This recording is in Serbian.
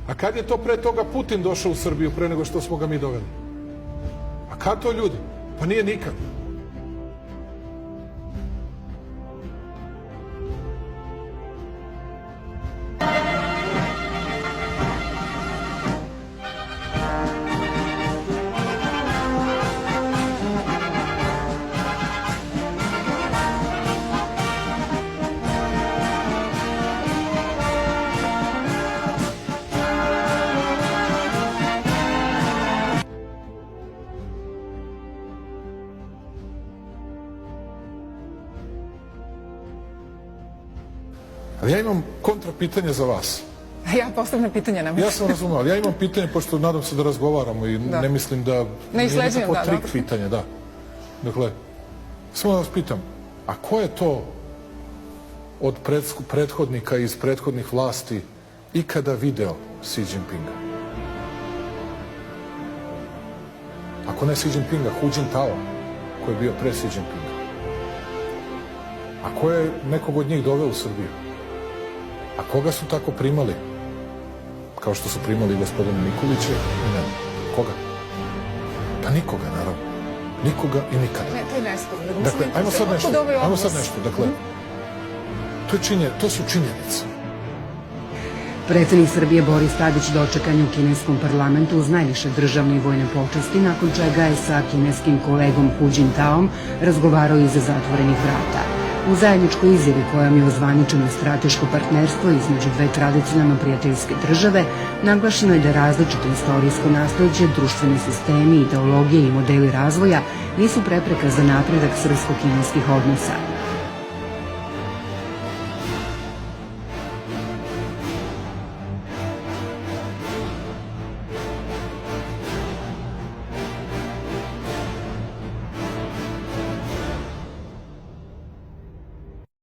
A kad je to pre toga Putin došao u Srbiju pre nego što smo ga mi doveli? A kad to ljudi? Pa nije nikad. Ali ja imam kontra pitanje za vas. Ja postavljam pitanje na Ja sam razumeo, ali ja imam pitanje, pošto nadam se da razgovaramo i ne mislim da... Ne isleđujem, da. Trik pitanje, da. Dakle, samo da vas pitam, a ko je to od prethodnika iz prethodnih vlasti ikada video Xi Jinpinga? Ako ne Xi Jinpinga, Hu Jintao, koji je bio pre Xi Jinpinga. A ko je nekog od njih doveo u Srbiju? A koga su tako primali? Kao što su primali gospodina Nikolića i ne. Koga? Pa nikoga, naravno. Nikoga i nikada. Ne, to je nesporno. Dakle, ajmo sad nešto. Dakle, to su činjenice. Predsednik Srbije Boris Tadić dočekan je u kineskom parlamentu uz najviše državne i vojne počasti, nakon čega je sa kineskim kolegom Hu Jintaom razgovarao iza zatvorenih vrata. U zajedničkoj izjavi kojom je ozvaničeno strateško partnerstvo između dve tradicionalno prijateljske države, naglašeno je da različito istorijsko nasleđe, društveni sistemi, ideologije i modeli razvoja nisu prepreka za napredak srpsko-kineskih odnosa.